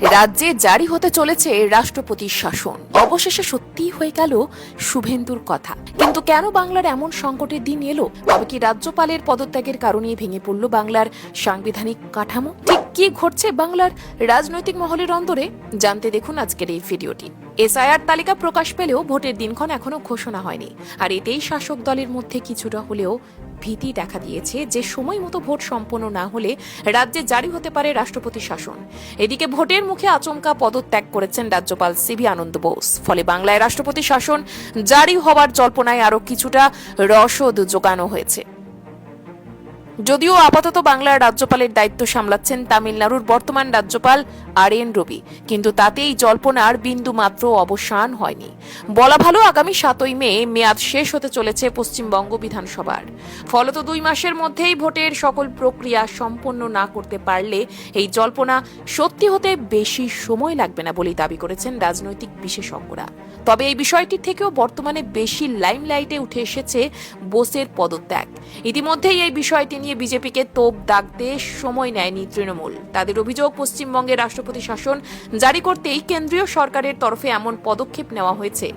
রাজ্যে জারি হতে চলেছে রাষ্ট্রপতির শাসন। অবশেষে সত্যিই হয়ে গেল শুভেন্দুর কথা। কিন্তু কেন বাংলার এমন সংকটের দিন এলো? তবে কি রাজ্যপালের পদত্যাগের কারণেই ভেঙে পড়ল বাংলার সাংবিধানিক কাঠামো? ঠিক কি ঘটছে বাংলার রাজনৈতিক মহলের অন্তরে? জানতে দেখুন আজকের এই ভিডিওটি। এসআইআর তালিকা প্রকাশ পেলেও ভোটের দিনক্ষণ এখনো ঘোষণা হয়নি, আর এতেই শাসক দলের মধ্যে কিছুটা হলেও ভীতি দেখা দিয়েছে যে সময় মতো ভোট সম্পন্ন না হলে রাজ্যে জারি হতে পারে রাষ্ট্রপতি শাসন। এদিকে ভোটের মুখে আচমকা পদত্যাগ করেছেন রাজ্যপাল সিভি আনন্দ বোস। ফলে বাংলায় রাষ্ট্রপতি শাসন জারি হওয়ার জল্পনায় আরো কিছুটা রসদ জোগানো হয়েছে। যদিও আপাতত বাংলার রাজ্যপালের দায়িত্ব সামলাচ্ছেন তামিলনাড়ুর বর্তমান রাজ্যপাল আর.এন. রবি, কিন্তু তাতেই জল্পনার বিন্দু মাত্র অবসান হয়নি। বলা ভালো, আগামী 7ই মে মেয়াদ শেষ হতে চলেছে পশ্চিমবঙ্গ বিধানসভার। ফলত 2 মাসের মধ্যেই ভোটের সকল প্রক্রিয়া সম্পন্ন না করতে পারলে এই জল্পনা সত্যি হতে বেশি সময় লাগবে না বলেই দাবি করেছেন রাজনৈতিক বিশেষজ্ঞরা। তবে এই বিষয়টির থেকেও বর্তমানে বেশি লাইমলাইটে উঠে এসেছে বোসের পদত্যাগ। ইতিমধ্যেই এই বিষয়টি নিয়ে বিজেপিকে তোপ দাগতে সময় নেয়নি তৃণমূল। তাদের অভিযোগ, পশ্চিমবঙ্গে রাষ্ট্রপতি শাসন জারি করতেই কেন্দ্রীয় সরকারের তরফে এমন পদক্ষেপ নেওয়া হয়েছে।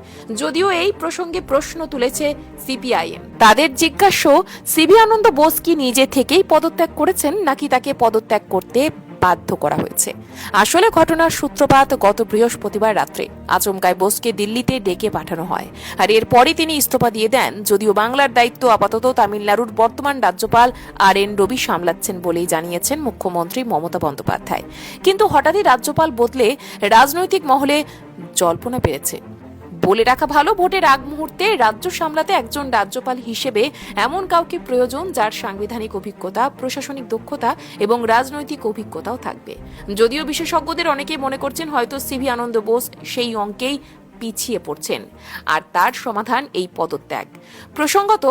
যদিও এই প্রসঙ্গে প্রশ্ন তুলেছে সিপিআইএম। তাদের জিজ্ঞাস্য, সিভি আনন্দ বোস কি নিজে থেকেই পদত্যাগ করেছেন নাকি তাকে পদত্যাগ করতে বাধ্য করা হয়েছে? আসলে ঘটনার সূত্রপাত গত বৃহস্পতিবার রাত্রে আচমকায় বোসকে দিল্লিতে ডেকে পাঠানো হয়, আর এরপরই তিনি ইস্তফা দিয়ে দেন। যদিও বাংলার দায়িত্ব আপাতত তামিলনাড়ুর বর্তমান রাজ্যপাল আর.এন. রবি সামলাচ্ছেন বলেই জানিয়েছেন মুখ্যমন্ত্রী মমতা বন্দ্যোপাধ্যায়। কিন্তু হঠাৎই রাজ্যপাল বদলে রাজনৈতিক মহলে জল্পনা বেড়েছে। বলে রাখা ভালো, ভোটের আগ মুহূর্তে রাজ্য সামলাতে একজন রাজ্যপাল হিসেবে এমন কাউকে প্রয়োজন যার সাংবিধানিক অভিজ্ঞতা, প্রশাসনিক দক্ষতা এবং রাজনৈতিক অভিজ্ঞতাও থাকবে। যদিও বিশেষজ্ঞদের অনেকেই মনে করছেন হয়তো সিভি আনন্দ বোস সেই অঙ্কেই পিছিয়ে পড়ছেন, আর তার সমাধান এই পদত্যাগ। প্রসঙ্গত,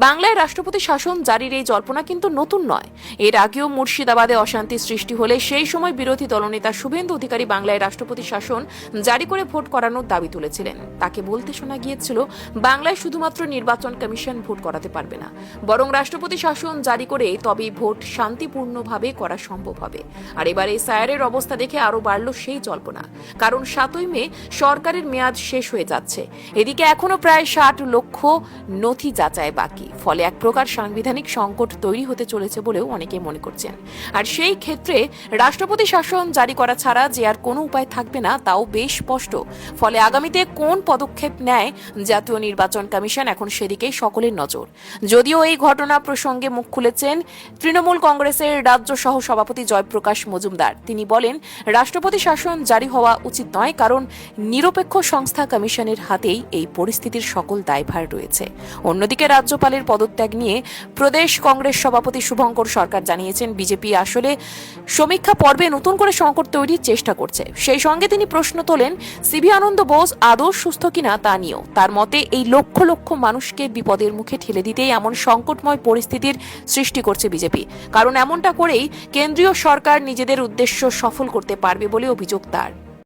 বাংলায় রাষ্ট্রপতি শাসন জারির এই জল্পনা কিন্তু নতুন নয়। এর আগেও মুর্শিদাবাদে অশান্তি সৃষ্টি হলে সেই সময় বিরোধী দলনেতা শুভেন্দু অধিকারী বাংলায় রাষ্ট্রপতি শাসন জারি করে ভোট করানোর দাবি তুলেছিলেন। তাকে বলতে শোনা গিয়েছিল, বাংলায় শুধুমাত্র নির্বাচন কমিশন ভোট করাতে পারবে না, বরং রাষ্ট্রপতি শাসন জারি করে তবেই ভোট শান্তিপূর্ণভাবে করা সম্ভব হবে। আর এবার এসআইআরের অবস্থা দেখে আরো বাড়ল সেই জল্পনা, কারণ 7ই মে সরকারের মেয়াদ শেষ হয়ে যাচ্ছে। এদিকে এখনো প্রায় 60 লক্ষ নথি যাচাই বাকি। ফলে এক প্রকার সাংবিধানিক সংকট তৈরি হতে চলেছে বলেও অনেকে মনে করছেন। আর সেই ক্ষেত্রে রাষ্ট্রপতি শাসন জারি করা ছাড়া যে আর কোনো উপায় থাকবে না তাও বেশ স্পষ্ট। ফলে আগামীতে কোন পদক্ষেপ নেয় জাতীয় নির্বাচন কমিশন, এখন সেদিকেই সকলের নজর। যদিও এই ঘটনা প্রসঙ্গে মুখ খুলেছেন তৃণমূল কংগ্রেসের রাজ্য সহ সভাপতি জয়প্রকাশ মজুমদার। তিনি বলেন, রাষ্ট্রপতি শাসন জারি হওয়া উচিত নয়, কারণ নিরপেক্ষ সংস্থা কমিশনের হাতেই এই পরিস্থিতির সকল দায়ভার রয়েছে। অন্যদিকে রাজ্যপালের পদত্যাগ নিয়ে প্রদেশ কংগ্রেস সভাপতি শুভঙ্কর সরকার জানিয়েছেন, বিজেপি আসলে সমীক্ষা পর্বে নতুন করে সংকট তৈরির চেষ্টা করছে। সেই সঙ্গে তিনি প্রশ্ন তোলেন, সিভি আনন্দ বোস আদৌ সুস্থ কিনা তা নিয়েও। তার মতে, এই লক্ষ লক্ষ মানুষকে বিপদের মুখে ঠেলে দিতেই এমন সংকটময় পরিস্থিতির সৃষ্টি করছে বিজেপি, কারণ এমনটা করেই কেন্দ্রীয় সরকার নিজেদের উদ্দেশ্য সফল করতে পারবে বলে অভিযোগ তার।